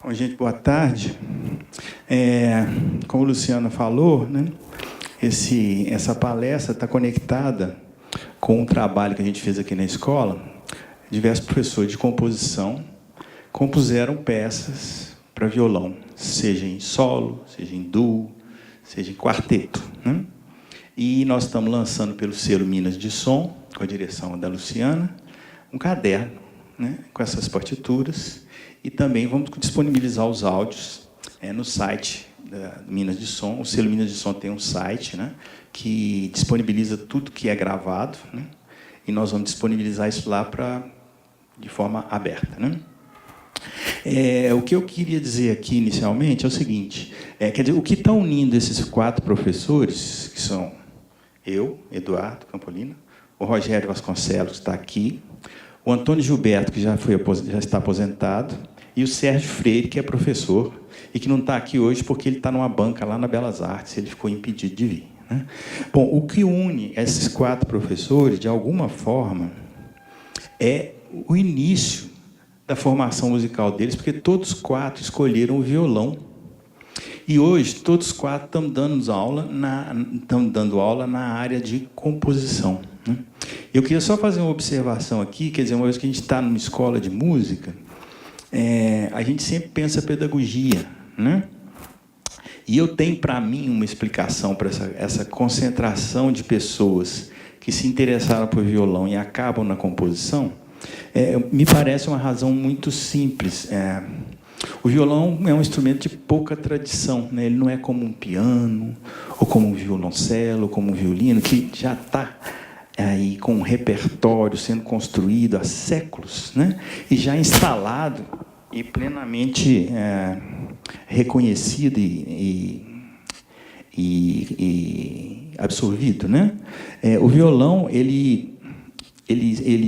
Bom, gente, boa tarde. Como o Luciano falou, né, essa palestra está conectada com um trabalho que a gente fez aqui na escola. Diversos professores de composição compuseram peças para violão, seja em solo, seja em duo, seja em quarteto, né? E nós estamos lançando pelo selo Minas de Som, com a direção da Luciana, um caderno, né, com essas partituras, e também vamos disponibilizar os áudios no site da Minas de Som. O selo Minas de Som tem um site, né, que disponibiliza tudo que é gravado, né, e nós vamos disponibilizar isso lá de forma aberta, né? O que eu queria dizer aqui inicialmente é o seguinte: quer dizer, o que está unindo esses 4 professores, que são eu, Eduardo Campolino, o Rogério Vasconcelos, que está aqui, o Antônio Gilberto, que já está aposentado, e o Sérgio Freire, que é professor, e que não está aqui hoje porque ele está numa banca lá na Belas Artes, ele ficou impedido de vir, né? Bom, o que une esses 4 professores, de alguma forma, é o início da formação musical deles, porque todos 4 escolheram o violão. E hoje, todos 4 estão dando aula na área de composição, né? Eu queria só fazer uma observação aqui, quer dizer, uma vez que a gente está numa escola de música, a gente sempre pensa pedagogia, né? E eu tenho, para mim, uma explicação para essa concentração de pessoas que se interessaram por violão e acabam na composição. Me parece uma razão muito simples. O violão é um instrumento de pouca tradição, né? Ele não é como um piano, ou como um violoncelo, ou como um violino, que já está aí com um repertório sendo construído há séculos, né? E já instalado e plenamente reconhecido e absorvido, né? O violão, ele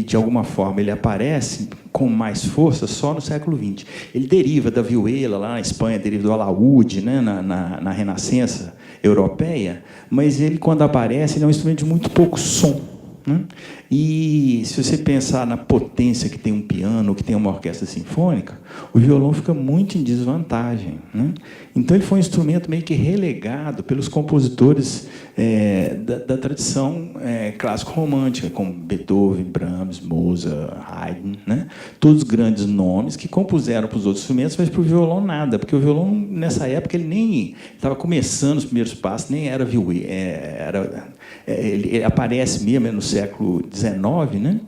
de alguma forma, ele aparece com mais força só no século XX. Ele deriva da vihuela, lá na Espanha, deriva do alaúde, né, na Renascença europeia, mas ele, quando aparece, ele é um instrumento de muito pouco som, né? E se você pensar na potência que tem um piano, que tem uma orquestra sinfônica, o violão fica muito em desvantagem, né? Então, ele foi um instrumento meio que relegado pelos compositores da tradição clássico-romântica, como Beethoven, Brahms, Mozart, Haydn, né? Todos grandes nomes que compuseram para os outros instrumentos, mas para o violão nada, porque o violão, nessa época, ele nem estava começando os primeiros passos, nem era vihuela, ele aparece mesmo no século XIX, né?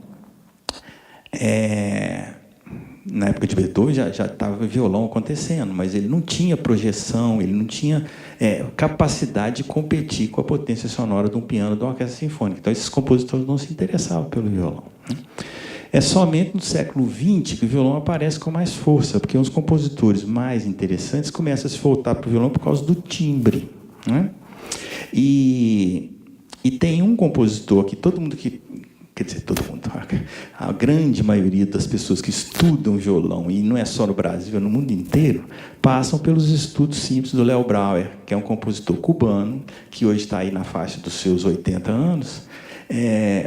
Na época de Beethoven já estava violão acontecendo, mas ele não tinha projeção, ele não tinha capacidade de competir com a potência sonora de um piano, de uma orquestra sinfônica. Então, esses compositores não se interessavam pelo violão, né? É somente no século XX que o violão aparece com mais força, porque os compositores mais interessantes começam a se voltar para o violão por causa do timbre, né? E tem um compositor que todo mundo que... Quer dizer, todo mundo, a grande maioria das pessoas que estudam violão, e não é só no Brasil, é no mundo inteiro, passam pelos estudos simples do Léo Brauer, que é um compositor cubano, que hoje está aí na faixa dos seus 80 anos,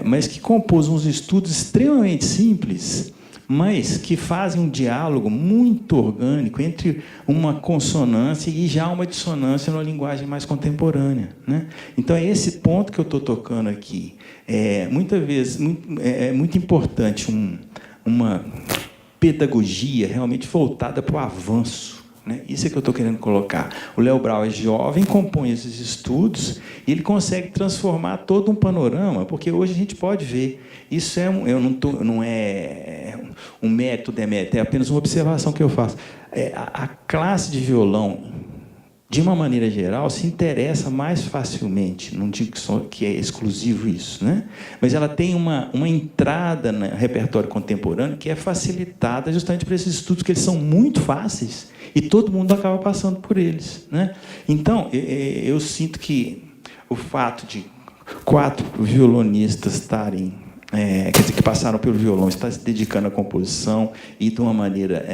mas que compôs uns estudos extremamente simples, mas que fazem um diálogo muito orgânico entre uma consonância e já uma dissonância numa linguagem mais contemporânea, né? Então, é esse ponto que eu estou tocando aqui. Muitas vezes, é muito importante uma pedagogia realmente voltada para o avanço, né? Isso é que eu estou querendo colocar. O Léo Brau é jovem, compõe esses estudos, e ele consegue transformar todo um panorama, porque hoje a gente pode ver. Isso não é um mérito, demérito, é apenas uma observação que eu faço. A classe de violão, de uma maneira geral, se interessa mais facilmente, não digo que é exclusivo isso, né? Mas ela tem uma entrada no repertório contemporâneo que é facilitada justamente por esses estudos, que eles são muito fáceis e todo mundo acaba passando por eles, né? Então, eu sinto que o fato de 4 violonistas estarem, quer dizer, que passaram pelo violão, estar se dedicando à composição e de uma maneira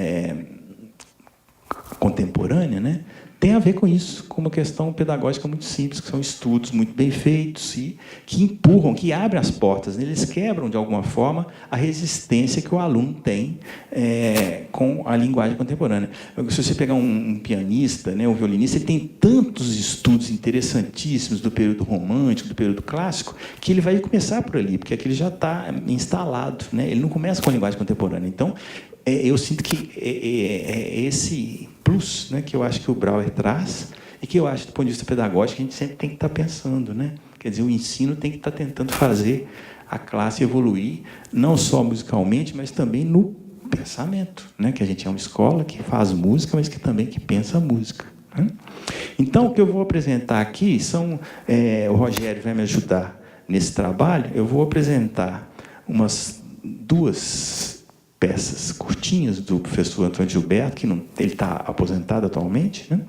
contemporânea, né? tem a ver com isso, com uma questão pedagógica muito simples, que são estudos muito bem feitos e que empurram, que abrem as portas, né? Eles quebram, de alguma forma, a resistência que o aluno tem com a linguagem contemporânea. Se você pegar um pianista, né, um violinista, ele tem tantos estudos interessantíssimos do período romântico, do período clássico, que ele vai começar por ali, porque aquele já está instalado, né? Ele não começa com a linguagem contemporânea. Então, eu sinto que esse plus, né, que eu acho que o Brauer traz e que eu acho, do ponto de vista pedagógico, a gente sempre tem que estar pensando, né? Quer dizer, o ensino tem que estar tentando fazer a classe evoluir, não só musicalmente, mas também no pensamento, né? Que a gente é uma escola que faz música, mas que também que pensa música, né? Então, o que eu vou apresentar aqui são... o Rogério vai me ajudar nesse trabalho. Eu vou apresentar umas 2 peças curtinhas do professor Antônio Gilberto, que não, ele está aposentado atualmente, né?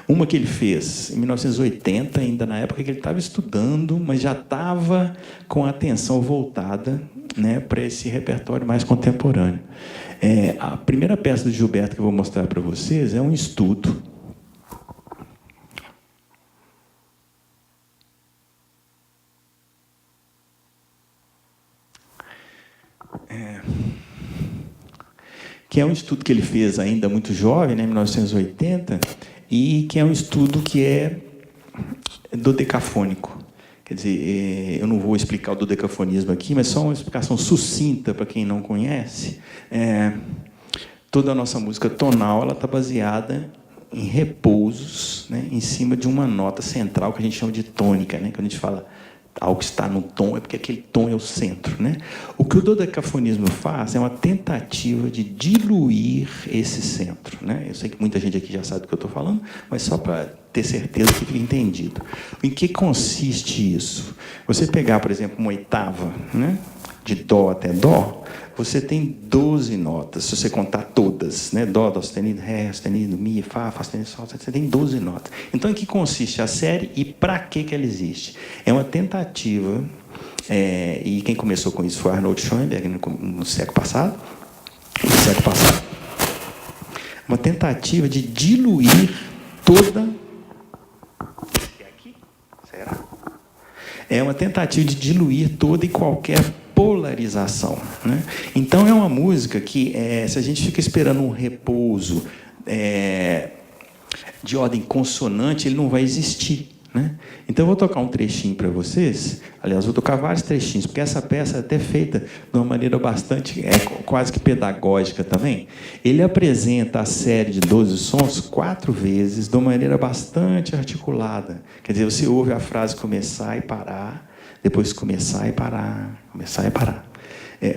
Uma que ele fez em 1980, ainda na época que ele estava estudando, mas já estava com a atenção voltada, né, para esse repertório mais contemporâneo. A primeira peça do Gilberto que eu vou mostrar para vocês é um estudo que é um estudo que ele fez ainda muito jovem, né, em 1980, e que é um estudo que é dodecafônico. Quer dizer, eu não vou explicar o dodecafonismo aqui, mas só uma explicação sucinta para quem não conhece. Toda a nossa música tonal está baseada em repousos, né, em cima de uma nota central que a gente chama de tônica, né? Quando a gente fala algo que está no tom, é porque aquele tom é o centro, né? O que o dodecafonismo faz é uma tentativa de diluir esse centro, né? Eu sei que muita gente aqui já sabe do que eu estou falando, mas só para ter certeza que fique entendido. Em que consiste isso? Você pegar, por exemplo, uma oitava, né, de dó até dó, você tem 12 notas, se você contar todas, né? Dó, dó sustenido, ré sustenido, mi, fá, fá sustenido, sol, você tem 12 notas. Então, em que consiste a série e para que ela existe? É uma tentativa, e quem começou com isso foi Arnold Schoenberg no século passado, uma tentativa de diluir toda... Será? É uma tentativa de diluir toda e qualquer polarização, né? Então, é uma música que, se a gente fica esperando um repouso de ordem consonante, ele não vai existir, né? Então, eu vou tocar um trechinho para vocês. Aliás, vou tocar vários trechinhos, porque essa peça é até feita de uma maneira bastante, quase que pedagógica também. Ele apresenta a série de 12 sons 4 vezes, de uma maneira bastante articulada. Quer dizer, você ouve a frase começar e parar, depois começar e parar, começar e parar.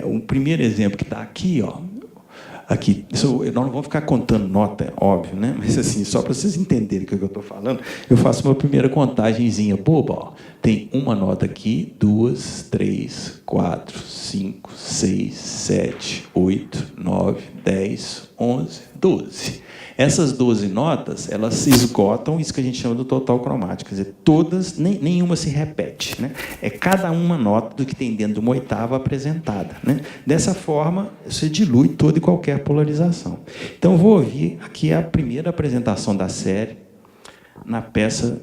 O primeiro exemplo que está aqui, ó, aqui, nós não vamos ficar contando nota, óbvio, né? Mas assim, só para vocês entenderem o que eu estou falando, eu faço uma primeira contagenzinha boba, ó. Tem uma nota aqui, 2, 3, 4, 5, 6, 7, 8, 9, 10, 11, 12. Essas 12 notas, elas se esgotam, isso que a gente chama do total cromático. Quer dizer, todas, nenhuma se repete, né? É cada uma nota do que tem dentro de uma oitava apresentada, né? Dessa forma, você dilui toda e qualquer polarização. Então, eu vou ouvir aqui a primeira apresentação da série na peça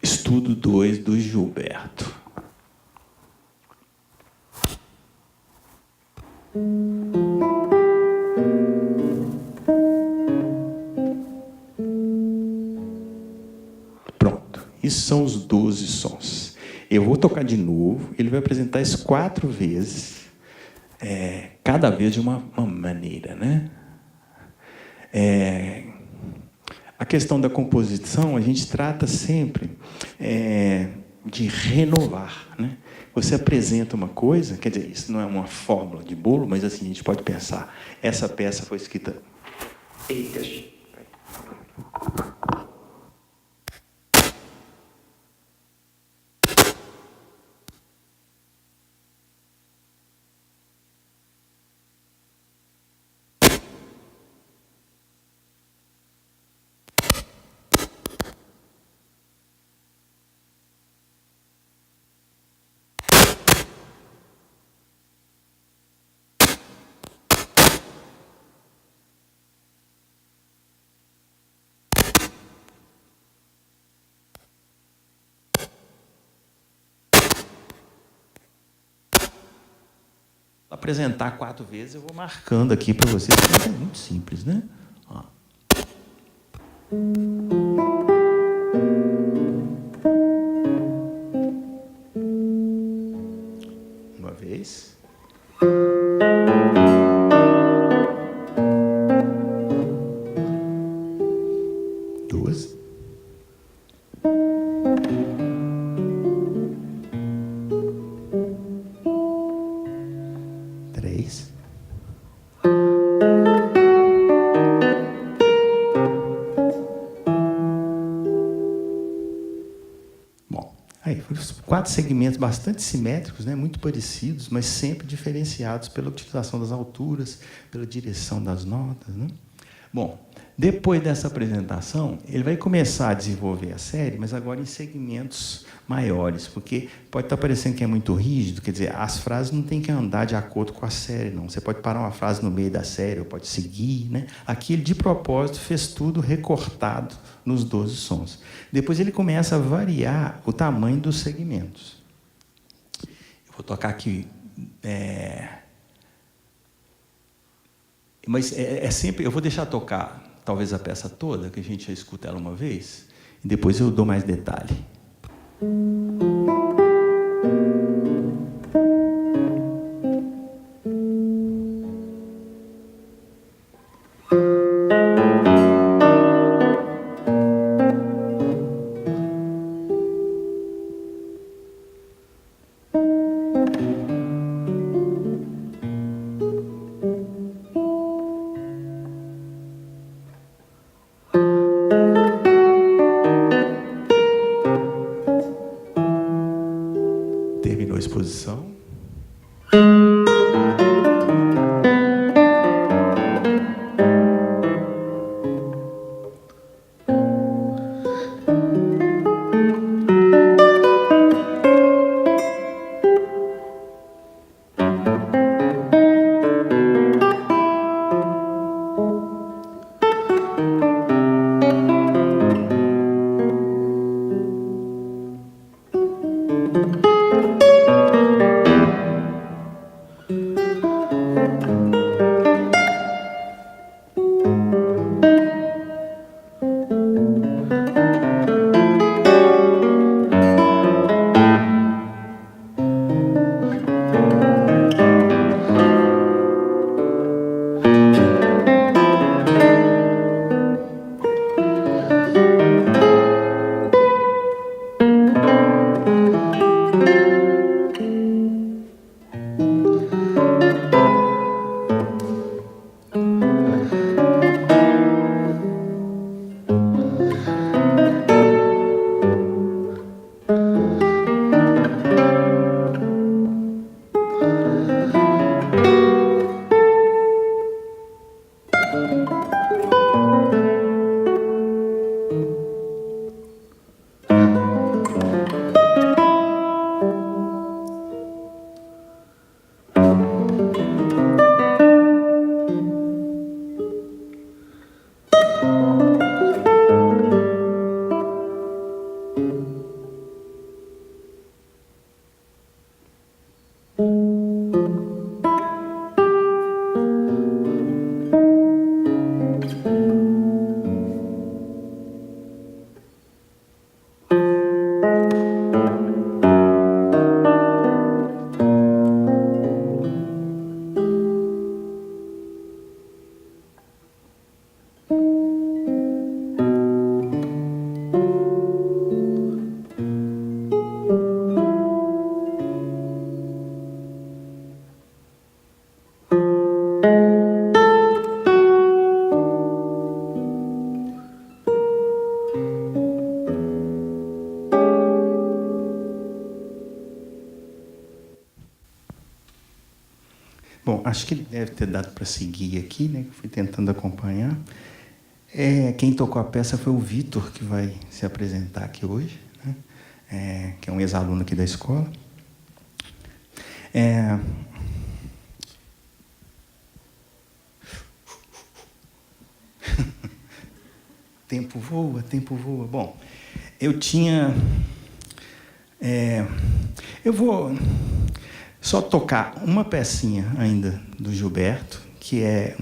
Estudo 2 do Gilberto. Isso são os 12 sons. Eu vou tocar de novo, ele vai apresentar isso 4 vezes, cada vez de uma maneira, né? A questão da composição, a gente trata sempre de renovar, né? Você apresenta uma coisa, quer dizer, isso não é uma fórmula de bolo, mas assim, a gente pode pensar, essa peça foi escrita... Eita, apresentar 4 vezes, eu vou marcando aqui para vocês, porque é muito simples, né? Ó. Uma vez. Duas. Três. Bom, aí foram 4 segmentos bastante simétricos, né, muito parecidos, mas sempre diferenciados pela utilização das alturas, pela direção das notas, né? Bom, depois dessa apresentação, ele vai começar a desenvolver a série, mas agora em segmentos maiores, porque pode estar parecendo que é muito rígido, quer dizer, as frases não têm que andar de acordo com a série, não. Você pode parar uma frase no meio da série, ou pode seguir, né? Aqui ele, de propósito, fez tudo recortado nos 12 sons. Depois ele começa a variar o tamanho dos segmentos. Eu vou tocar aqui... Mas é sempre... Eu vou deixar tocar, talvez, a peça toda, que a gente já escuta ela uma vez, e depois eu dou mais detalhe. Terminou a exposição. Bom, acho que ele deve ter dado para seguir aqui, né? Fui tentando acompanhar. Quem tocou a peça foi o Vitor, que vai se apresentar aqui hoje, né? Que é um ex-aluno aqui da escola. Tempo voa, tempo voa. Bom, eu tinha... eu vou só tocar uma pecinha ainda do Gilberto, que é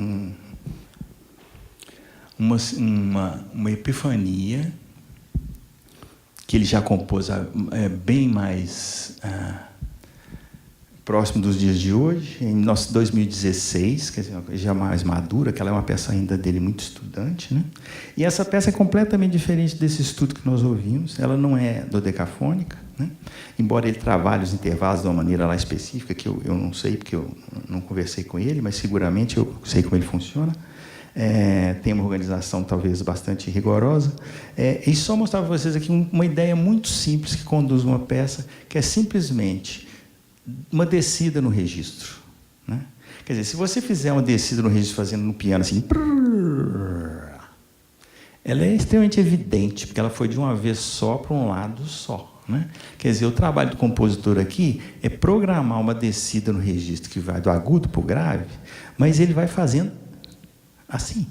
uma epifania, que ele já compôs bem mais próximo dos dias de hoje, em 2016, quer dizer, já mais madura, que ela é uma peça ainda dele muito estudante, né? E essa peça é completamente diferente desse estudo que nós ouvimos, ela não é dodecafônica, né? Embora ele trabalhe os intervalos de uma maneira lá específica, que eu não sei, porque eu não conversei com ele, mas seguramente eu sei como ele funciona. Tem uma organização talvez bastante rigorosa. E só mostrar para vocês aqui uma ideia muito simples que conduz uma peça, que é simplesmente uma descida no registro, né? Quer dizer, se você fizer uma descida no registro fazendo no piano assim, ela é extremamente evidente, porque ela foi de uma vez só para um lado só, né? Quer dizer, o trabalho do compositor aqui é programar uma descida no registro que vai do agudo para o grave, mas ele vai fazendo assim,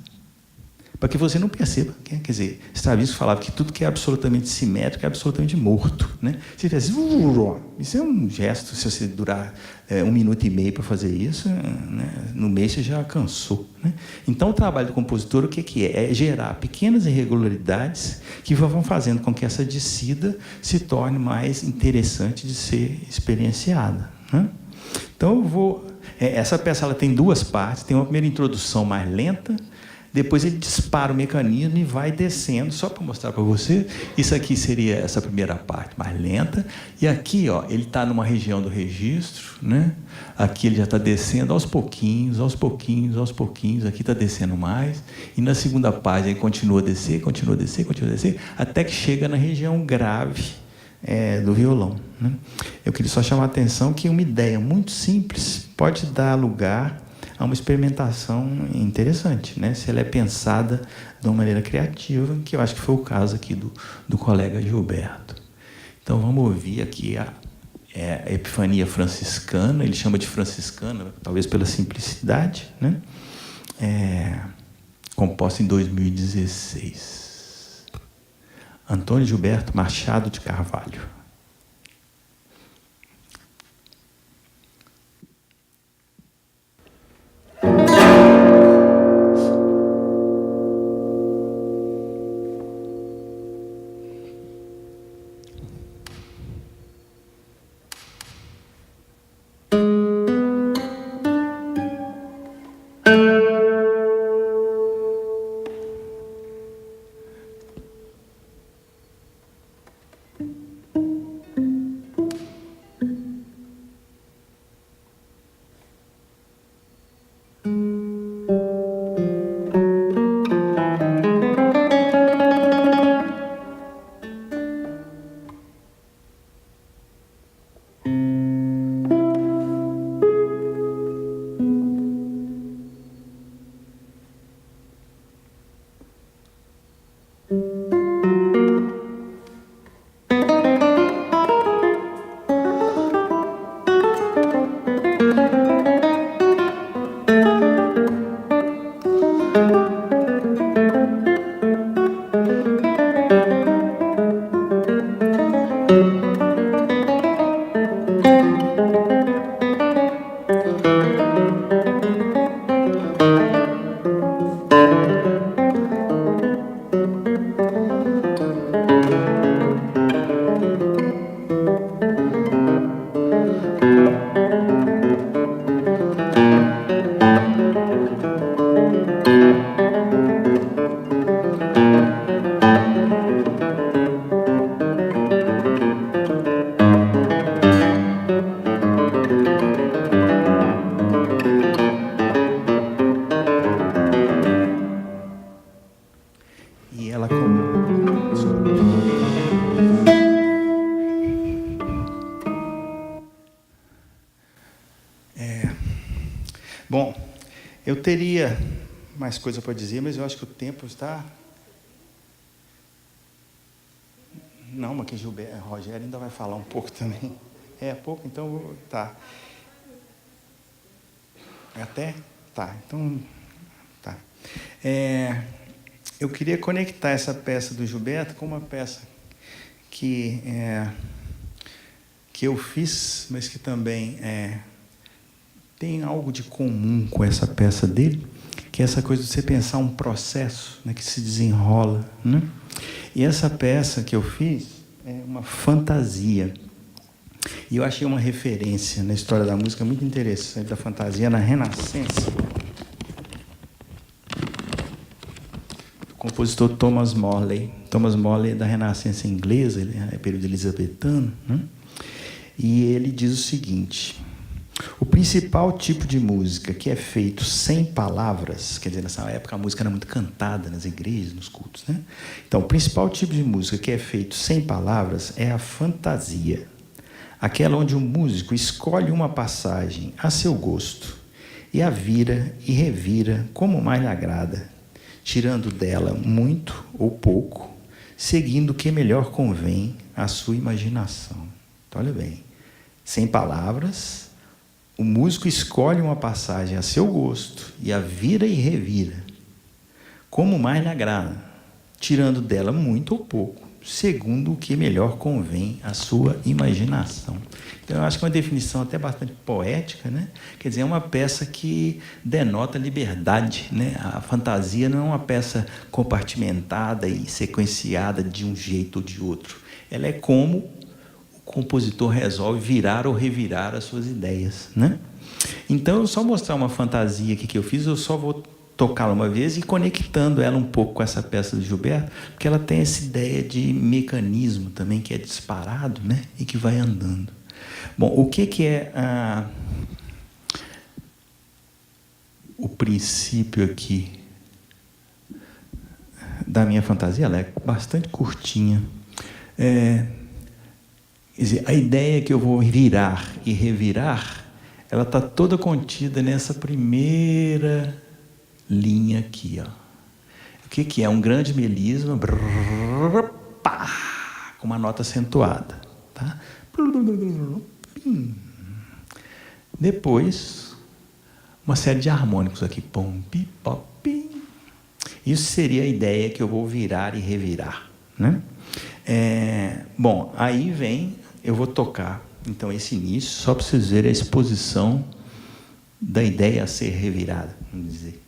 para que você não perceba. Quer dizer, Stravinsky falava que tudo que é absolutamente simétrico é absolutamente morto, né? Se faz, isso é um gesto, se você durar 1 minuto e meio para fazer isso, né? No mês você já cansou, né? Então, o trabalho do compositor, o que é? É gerar pequenas irregularidades que vão fazendo com que essa descida se torne mais interessante de ser experienciada, né? Então, eu vou... essa peça ela tem 2 partes. Tem uma primeira introdução mais lenta, depois ele dispara o mecanismo e vai descendo, só para mostrar para você. Isso aqui seria essa primeira parte mais lenta, e aqui, ó, ele está numa região do registro, né? Aqui ele já está descendo aos pouquinhos, aos pouquinhos, aos pouquinhos, aqui está descendo mais, e na segunda parte ele continua a descer, continua a descer, continua a descer, até que chega na região grave do violão, né? Eu queria só chamar a atenção que uma ideia muito simples pode dar lugar a uma experimentação interessante, né? Se ela é pensada de uma maneira criativa, que eu acho que foi o caso aqui do colega Gilberto. Então, vamos ouvir aqui a Epifania Franciscana. Ele chama de franciscana, talvez pela simplicidade, né? Composta em 2016. Antônio Gilberto Machado de Carvalho. E ela bom, eu teria mais coisa para dizer, mas eu acho que o tempo está... Não, mas que Rogério ainda vai falar um pouco também. Pouco, então... Tá. Até? Tá, então... Tá. Eu queria conectar essa peça do Gilberto com uma peça que que eu fiz, mas que também tem algo de comum com essa peça dele, que é essa coisa de você pensar um processo, né, que se desenrola, né? E essa peça que eu fiz é uma fantasia. E eu achei uma referência na história da música muito interessante da fantasia na Renascença. O compositor Thomas Morley. Thomas Morley é da Renascença inglesa, ele é período elizabetano, né? E ele diz o seguinte: o principal tipo de música que é feito sem palavras, quer dizer, nessa época a música era muito cantada nas igrejas, nos cultos, né? Então, o principal tipo de música que é feito sem palavras é a fantasia. Aquela onde o músico escolhe uma passagem a seu gosto e a vira e revira como mais lhe agrada, tirando dela muito ou pouco, seguindo o que melhor convém à sua imaginação. Então, olha bem, sem palavras, o músico escolhe uma passagem a seu gosto e a vira e revira, como mais lhe agrada, tirando dela muito ou pouco, segundo o que melhor convém à sua imaginação. Então, eu acho que é uma definição até bastante poética, né? Quer dizer, é uma peça que denota liberdade, né? A fantasia não é uma peça compartimentada e sequenciada de um jeito ou de outro. Ela é como o compositor resolve virar ou revirar as suas ideias, né? Então, eu só mostrar uma fantasia aqui que eu fiz, eu só vou tocá-la uma vez e conectando ela um pouco com essa peça do Gilberto, porque ela tem essa ideia de mecanismo também, que é disparado, né? E que vai andando. Bom, o que é o princípio aqui da minha fantasia? Ela é bastante curtinha. Quer dizer, a ideia que eu vou virar e revirar, ela está toda contida nessa primeira linha aqui, ó. O que é? Um grande melisma, brrr, pá, com uma nota acentuada, tá? Depois, uma série de harmônicos aqui, pom, pi, pó, pim. Isso seria a ideia que eu vou virar e revirar, né? Bom, aí vem, eu vou tocar, então, esse início, só para vocês verem a exposição da ideia a ser revirada, vamos dizer.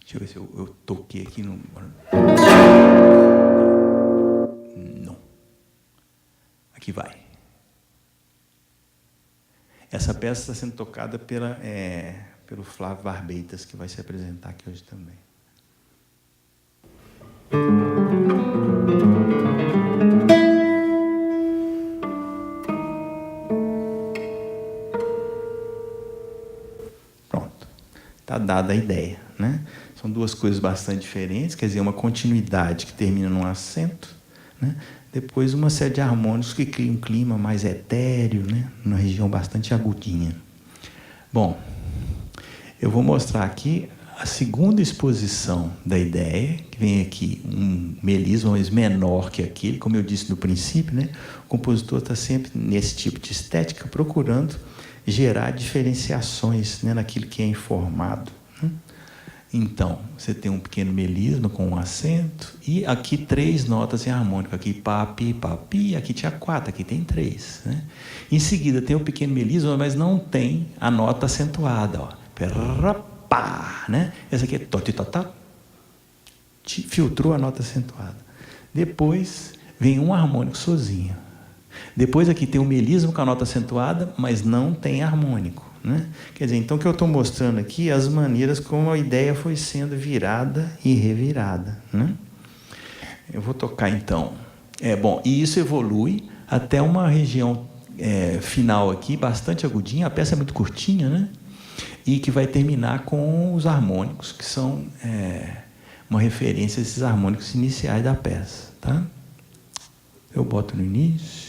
Deixa eu ver se eu toquei aqui no... Não. Aqui vai. Essa peça está sendo tocada pelo Flávio Barbeitas, que vai se apresentar aqui hoje também. Pronto. Está dada a ideia, né? São duas coisas bastante diferentes, quer dizer, uma continuidade que termina num acento, né? Depois uma série de harmônicos que criam um clima mais etéreo, né? Numa região bastante agudinha. Bom, eu vou mostrar aqui a segunda exposição da ideia, que vem aqui um melisma mais menor que aquele, como eu disse no princípio, né? O compositor está sempre nesse tipo de estética, procurando gerar diferenciações, né, naquilo que é informado, né? Então, você tem um pequeno melisma com um acento, e aqui 3 notas em harmônico. Aqui pá, pi, pá, pi, aqui tinha 4, aqui tem 3. Né? Em seguida, tem o pequeno melisma, mas não tem a nota acentuada. Ó. Pá, né? Essa aqui é totitotá, filtrou a nota acentuada. Depois, vem um harmônico sozinho. Depois, aqui tem o melisma com a nota acentuada, mas não tem harmônico. Né? Quer dizer, então, o que eu estou mostrando aqui é as maneiras como a ideia foi sendo virada e revirada. Né? Eu vou tocar, então. Bom, e isso evolui até uma região final aqui, bastante agudinha. A peça é muito curtinha, né? E que vai terminar com os harmônicos, que são uma referência a esses harmônicos iniciais da peça. Tá? Eu boto no início.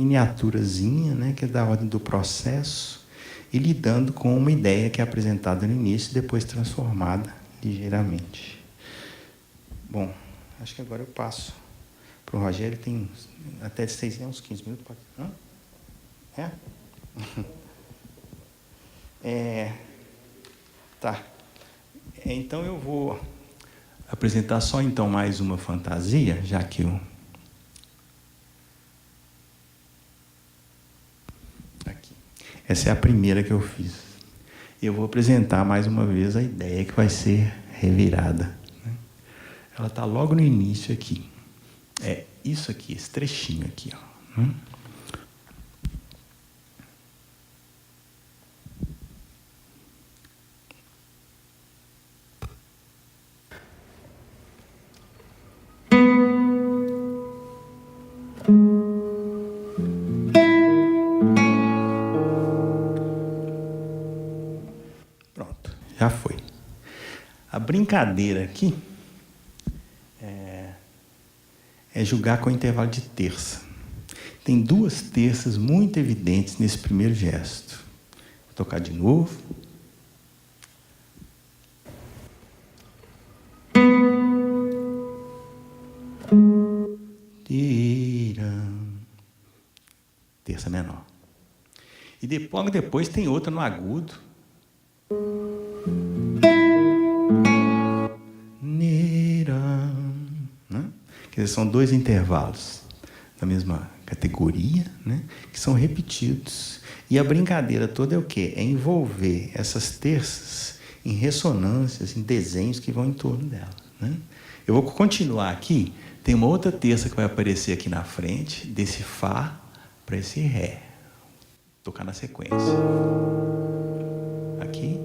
miniaturazinha, né, que é da ordem do processo, e lidando com uma ideia que é apresentada no início e depois transformada ligeiramente. Bom, acho que agora eu passo para o Rogério, tem até 6, uns 15 minutos. Pode... Hã? Tá. Então eu vou apresentar só então mais uma fantasia, já que eu... Aqui. Essa é a primeira que eu fiz. Eu vou apresentar mais uma vez a ideia que vai ser revirada. Ela está logo no início aqui. É isso aqui, esse trechinho aqui, ó. Pronto, já foi. A brincadeira aqui é julgar com o intervalo de terça. Tem 2 terças muito evidentes nesse primeiro gesto. Vou tocar de novo. Terça menor. E logo depois tem outra no agudo. Né? Quer dizer, são 2 intervalos da mesma categoria, né? Que são repetidos. E a brincadeira toda é o quê? É envolver essas terças em ressonâncias, em desenhos que vão em torno dela. Né? Eu vou continuar aqui. Tem uma outra terça que vai aparecer aqui na frente, desse Fá para esse Ré. Vou tocar na sequência. Aqui.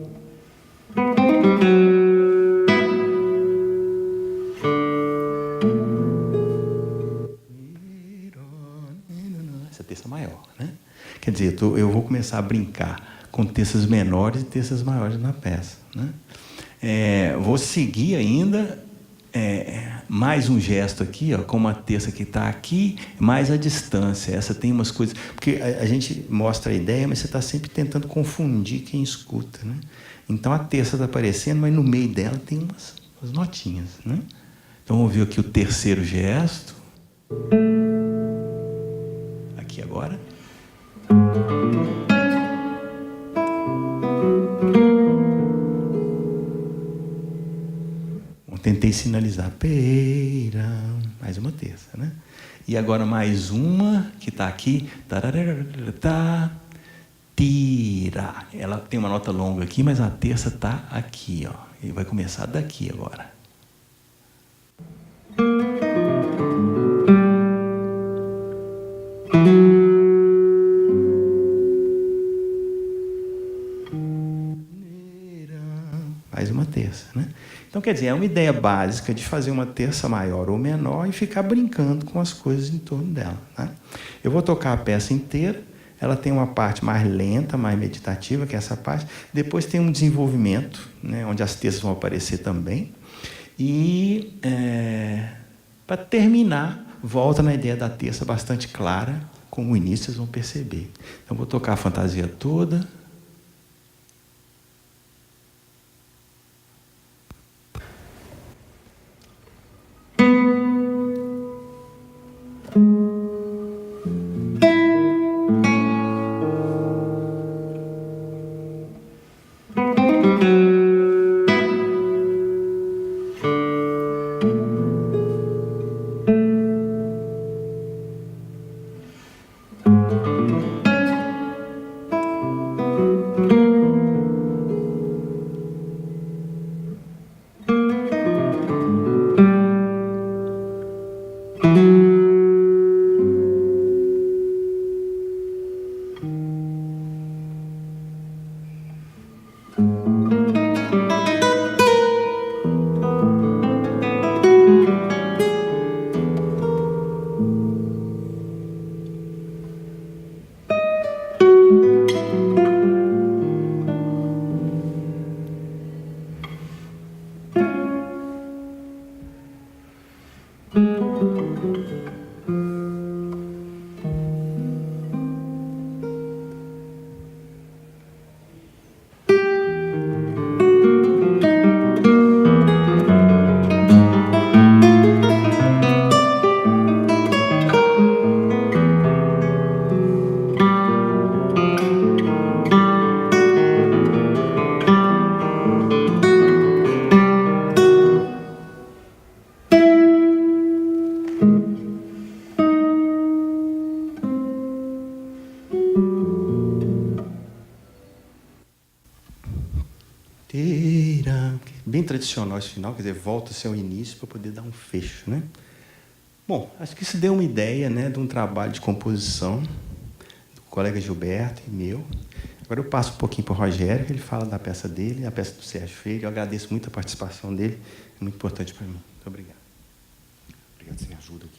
Essa terça maior, né? Quer dizer, eu vou começar a brincar com terças menores e terças maiores na peça, né? Vou seguir ainda mais um gesto aqui, ó, com uma terça que está aqui, mais a distância. Essa tem umas coisas... Porque a gente mostra a ideia, mas você está sempre tentando confundir quem escuta, né? Então, a terça está aparecendo, mas no meio dela tem umas notinhas, né? Então, vamos ver aqui o terceiro gesto. Aqui agora. Tentei sinalizar. Peira. Mais uma terça, né? E agora mais uma que está aqui. Tira. Ela tem uma nota longa aqui, mas a terça está aqui, ó. E vai começar daqui agora. Mais uma terça, né? Então, quer dizer, é uma ideia básica de fazer uma terça maior ou menor e ficar brincando com as coisas em torno dela, né? Eu vou tocar a peça inteira. Ela tem uma parte mais lenta, mais meditativa, que é essa parte. Depois tem um desenvolvimento, né, onde as terças vão aparecer também. E, para terminar, volta na ideia da terça bastante clara, como o início vocês vão perceber. Então, vou tocar a fantasia toda. bem tradicional esse final, quer dizer, volta-se ao início para poder dar um fecho, né? Bom, acho que isso deu uma ideia, né, de um trabalho de composição do colega Gilberto e meu. Agora eu passo um pouquinho para o Rogério, que ele fala da peça dele, a peça do Sérgio Freire. Eu agradeço muito a participação dele, é muito importante para mim. Muito obrigado. Obrigado, você me ajuda aqui.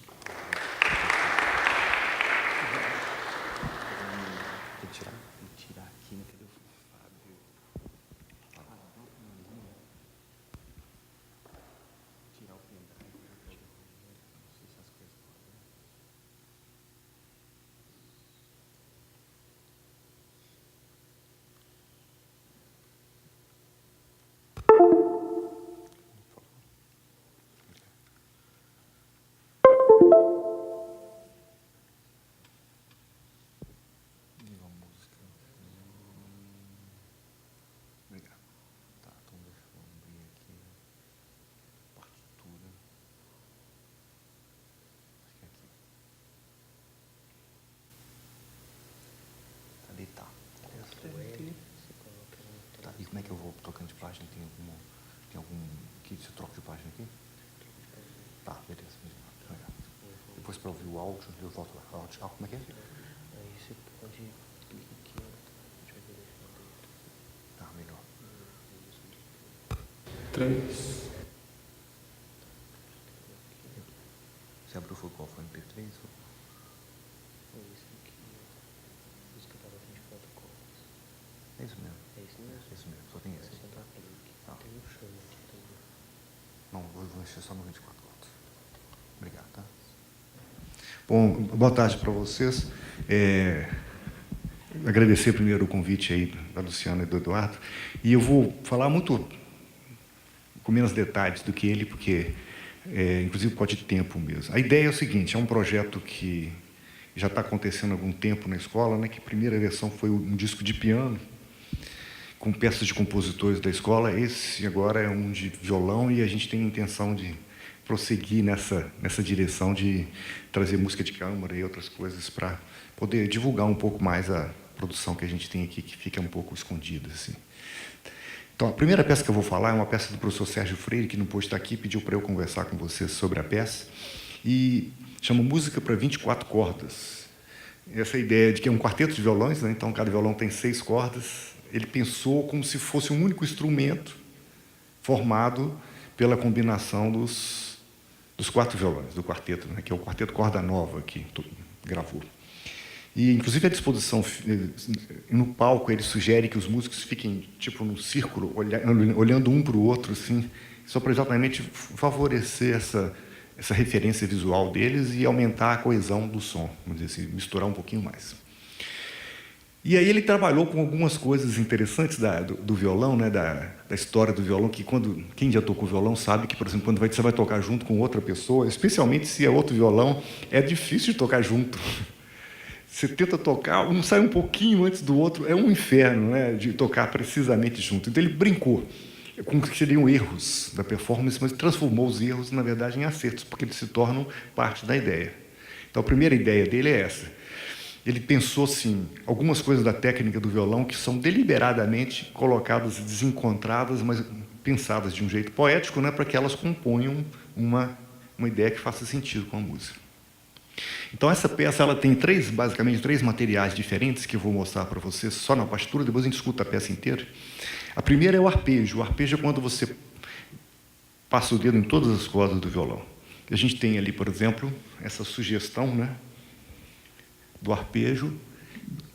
Tem que tirar aqui, né? Cadê o Fábio? Tirar o pendrive. Não sei se as coisas podem. Diga uma música. Obrigado. Tá, então deixa eu abrir aqui. Partitura. Acho que é aqui. Cadê? Tá. Tá, e como é que eu vou trocando de página? Tem algum que você troca de página aqui? Tá, beleza. Legal. Depois para ouvir o áudio, eu volto lá. Áudio. Ah, como é que é? Aí você pode clicar aqui, ó. A gente vai deixar aberto. Tá, melhor. 3. Você abriu foi qual? Foi MP3? Foi isso aqui, ó. Música para 24 cordas. É isso mesmo. É isso mesmo? É isso mesmo, só tem esse. Só dá clique. Ah. Tem um show aqui também. Não, vou encher só no 24 cordas. Obrigado, tá? Bom, boa tarde para vocês. Agradecer primeiro o convite aí da Luciana e do Eduardo. E eu vou falar muito com menos detalhes do que ele, porque, inclusive, pode ter tempo mesmo. A ideia é o seguinte, é um projeto que já está acontecendo há algum tempo na escola, né, que a primeira versão foi um disco de piano, com peças de compositores da escola. Esse agora é um de violão e a gente tem a intenção de prosseguir nessa direção de trazer música de câmara e outras coisas para poder divulgar um pouco mais a produção que a gente tem aqui, que fica um pouco escondida, assim. Então, a primeira peça que eu vou falar é uma peça do professor Sérgio Freire, que não pôde estar aqui, pediu para eu conversar com vocês sobre a peça, e chama Música para 24 cordas. Essa ideia de que é um quarteto de violões, né? Então cada violão tem 6 cordas. Ele pensou como se fosse um único instrumento formado pela combinação dos 4 violões do quarteto, né? Que é o quarteto Corda Nova, que gravou. E, inclusive, a disposição no palco, ele sugere que os músicos fiquem tipo num círculo, olhando um para o outro, assim, só para exatamente favorecer essa referência visual deles e aumentar a coesão do som, vamos dizer assim, misturar um pouquinho mais. E aí ele trabalhou com algumas coisas interessantes do violão, né, da história do violão, que quem já tocou violão sabe que, por exemplo, quando você vai tocar junto com outra pessoa, especialmente se é outro violão, é difícil de tocar junto. Você tenta tocar, um sai um pouquinho antes do outro, é um inferno, né, de tocar precisamente junto. Então ele brincou com o que seriam erros da performance, mas transformou os erros, na verdade, em acertos, porque eles se tornam parte da ideia. Então a primeira ideia dele é essa. Ele pensou, assim, algumas coisas da técnica do violão que são deliberadamente colocadas, desencontradas, mas pensadas de um jeito poético, né, para que elas componham uma ideia que faça sentido com a música. Então, essa peça ela tem basicamente três materiais diferentes que eu vou mostrar para vocês só na partitura, depois a gente escuta a peça inteira. A primeira é o arpejo. O arpejo é quando você passa o dedo em todas as cordas do violão. A gente tem ali, por exemplo, essa sugestão, né, do arpejo,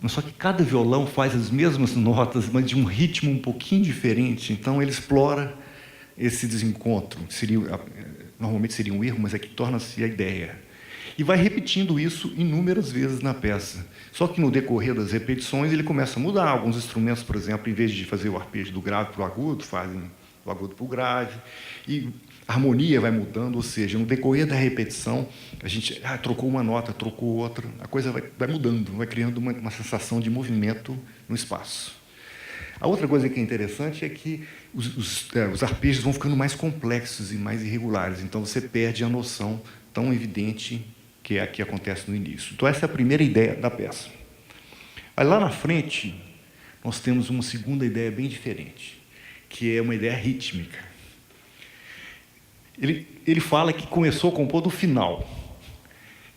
só que cada violão faz as mesmas notas, mas de um ritmo um pouquinho diferente. Então, ele explora esse desencontro. Normalmente seria um erro, mas é que torna-se a ideia. E vai repetindo isso inúmeras vezes na peça. Só que, no decorrer das repetições, ele começa a mudar. Alguns instrumentos, por exemplo, em vez de fazer o arpejo do grave para o agudo, fazem do agudo para o grave. E a harmonia vai mudando, ou seja, no decorrer da repetição, a gente trocou uma nota, trocou outra, a coisa vai mudando, vai criando uma sensação de movimento no espaço. A outra coisa que é interessante é que os arpejos vão ficando mais complexos e mais irregulares, então você perde a noção tão evidente que é a que acontece no início. Então, essa é a primeira ideia da peça. Aí, lá na frente, nós temos uma segunda ideia bem diferente, que é uma ideia rítmica. Ele fala que começou a compor do final.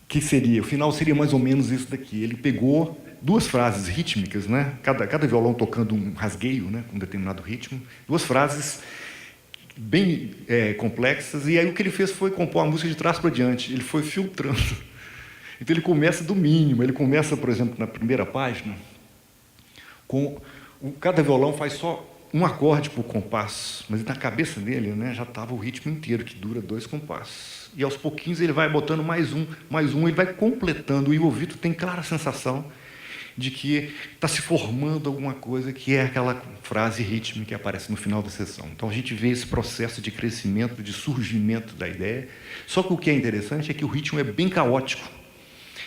Que seria, o final seria mais ou menos isso daqui. Ele pegou duas frases rítmicas, né? Cada violão tocando um rasgueio, né? Com um determinado ritmo, duas frases bem complexas, e aí o que ele fez foi compor a música de trás para diante. Ele foi filtrando. Então ele começa do mínimo. Ele começa, por exemplo, na primeira página, cada violão faz só um acorde por compasso, mas na cabeça dele, né, já estava o ritmo inteiro, que dura 2 compassos. E aos pouquinhos ele vai botando mais um, ele vai completando, e o ouvido tem clara sensação de que está se formando alguma coisa, que é aquela frase rítmica que aparece no final da sessão. Então a gente vê esse processo de crescimento, de surgimento da ideia. Só que o que é interessante é que o ritmo é bem caótico.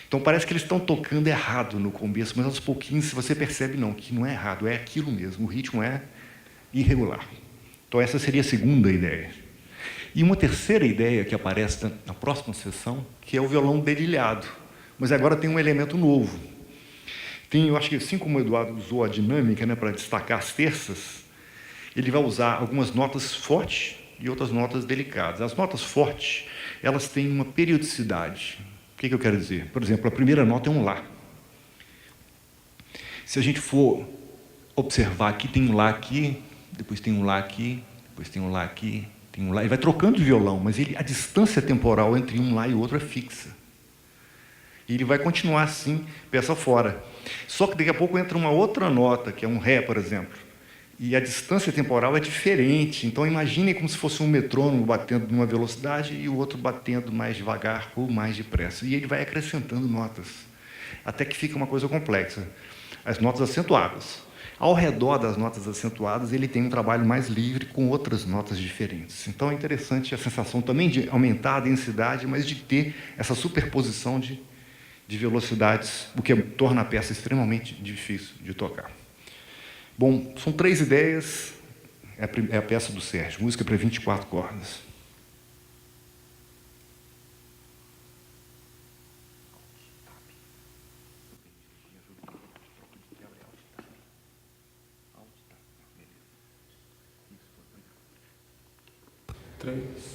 Então parece que eles estão tocando errado no começo, mas aos pouquinhos você percebe não, que não é errado, é aquilo mesmo, o ritmo é irregular. Então essa seria a segunda ideia. E uma terceira ideia que aparece na próxima sessão, que é o violão dedilhado. Mas agora tem um elemento novo. Eu acho que assim como o Eduardo usou a dinâmica, né, para destacar as terças, ele vai usar algumas notas fortes e outras notas delicadas. As notas fortes, elas têm uma periodicidade. O que eu quero dizer? Por exemplo, a primeira nota é um Lá. Se a gente for observar aqui, tem um Lá aqui, depois tem um Lá aqui, depois tem um Lá aqui, tem um Lá. Ele vai trocando de violão, mas a distância temporal entre um Lá e o outro é fixa. E ele vai continuar assim, peça fora. Só que daqui a pouco entra uma outra nota, que é um Ré, por exemplo. E a distância temporal é diferente. Então, imaginem como se fosse um metrônomo batendo numa velocidade e o outro batendo mais devagar ou mais depressa. E ele vai acrescentando notas, até que fica uma coisa complexa. As notas acentuadas. Ao redor das notas acentuadas, ele tem um trabalho mais livre com outras notas diferentes. Então, é interessante a sensação também de aumentar a densidade, mas de ter essa superposição de velocidades, o que torna a peça extremamente difícil de tocar. Bom, são 3 ideias, é a peça do Sérgio, música para 24 cordas. Três.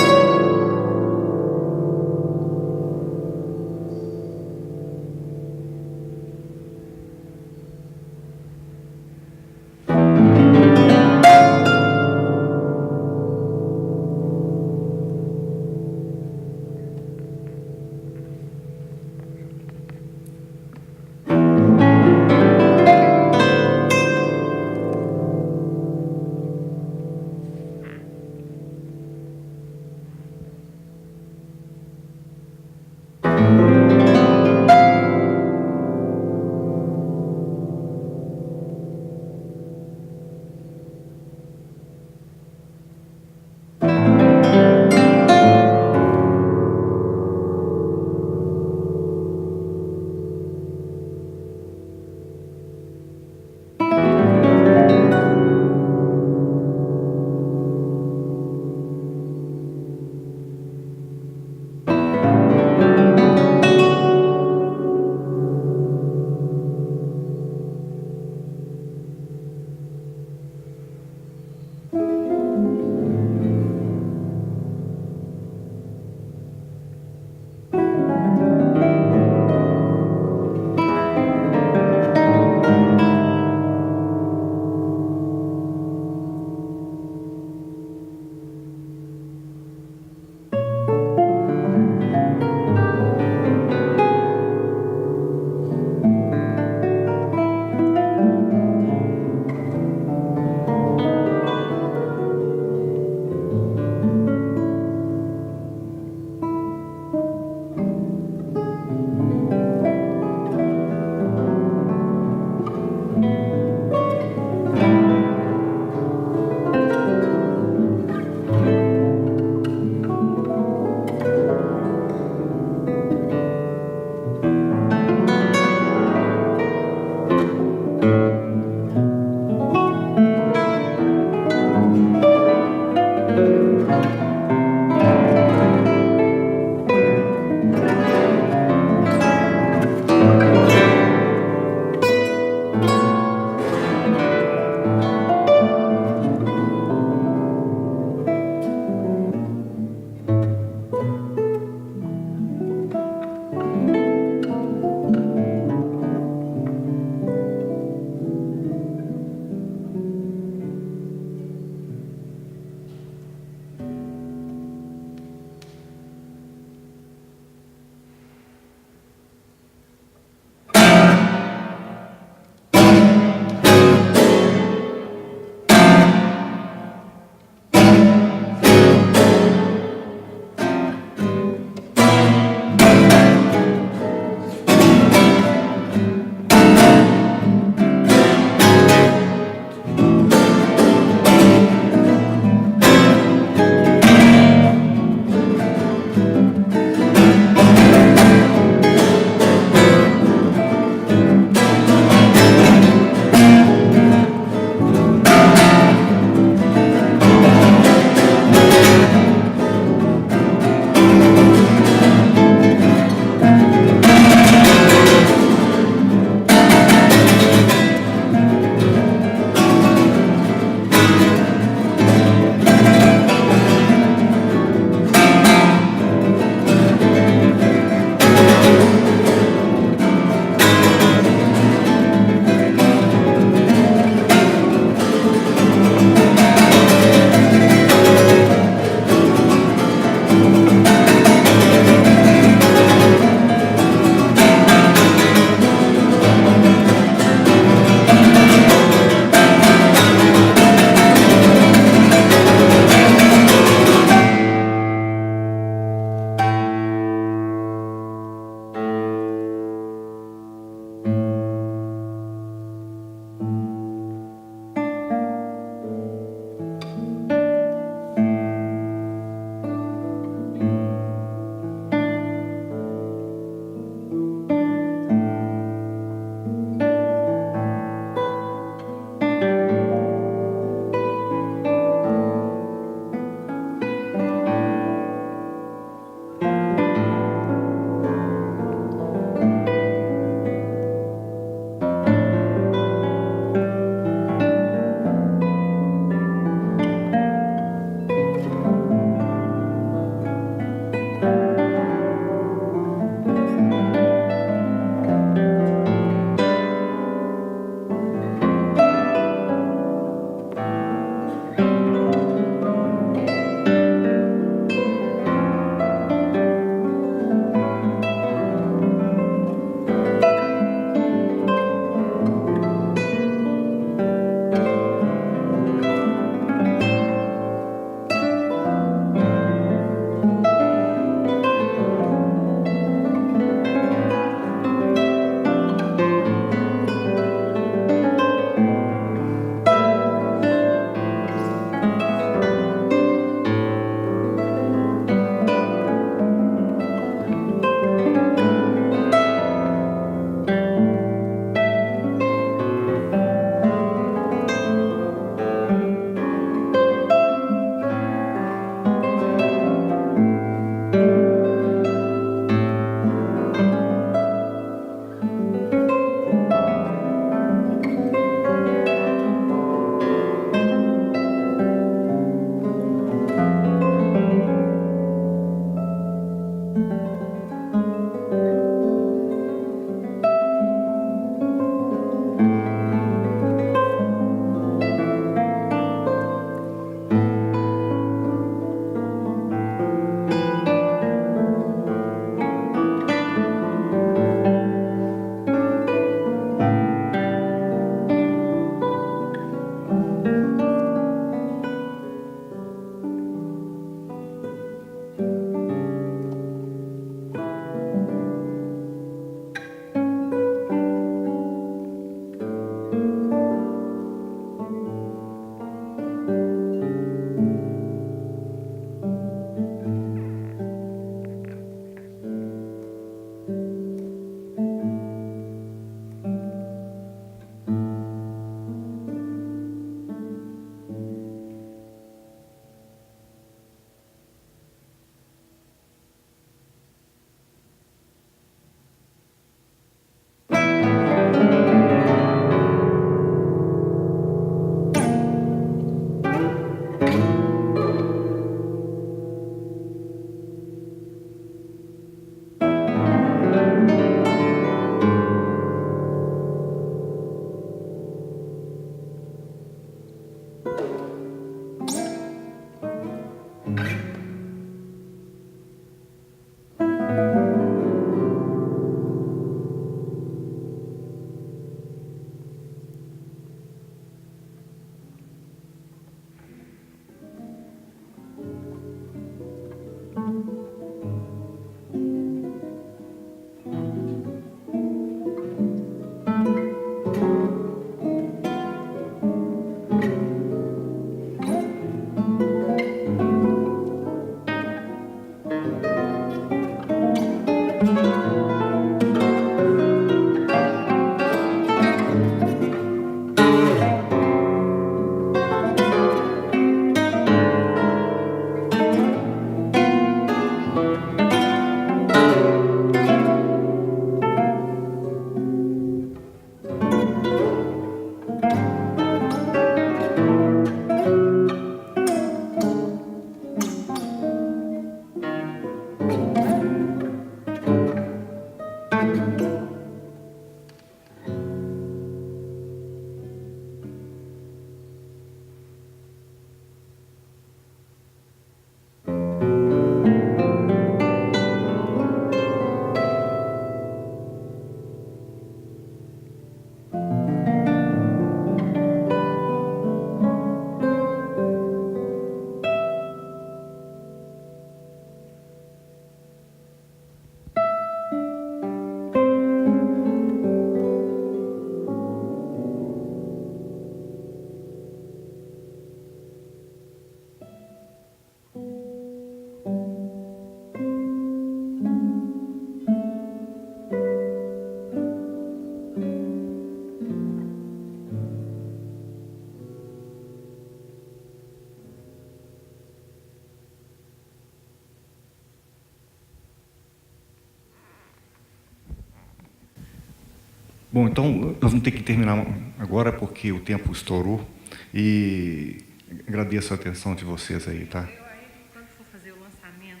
Bom, então nós vamos ter que terminar agora porque o tempo estourou e agradeço a atenção de vocês aí, tá? Eu aí, quando for fazer o lançamento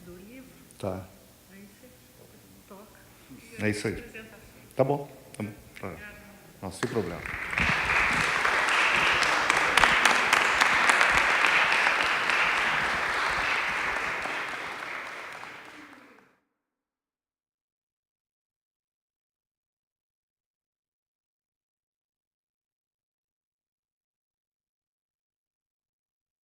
do livro, Tá. aí você toca. É isso aí. Tá bom, tá bom. Tá. Não, sem problema.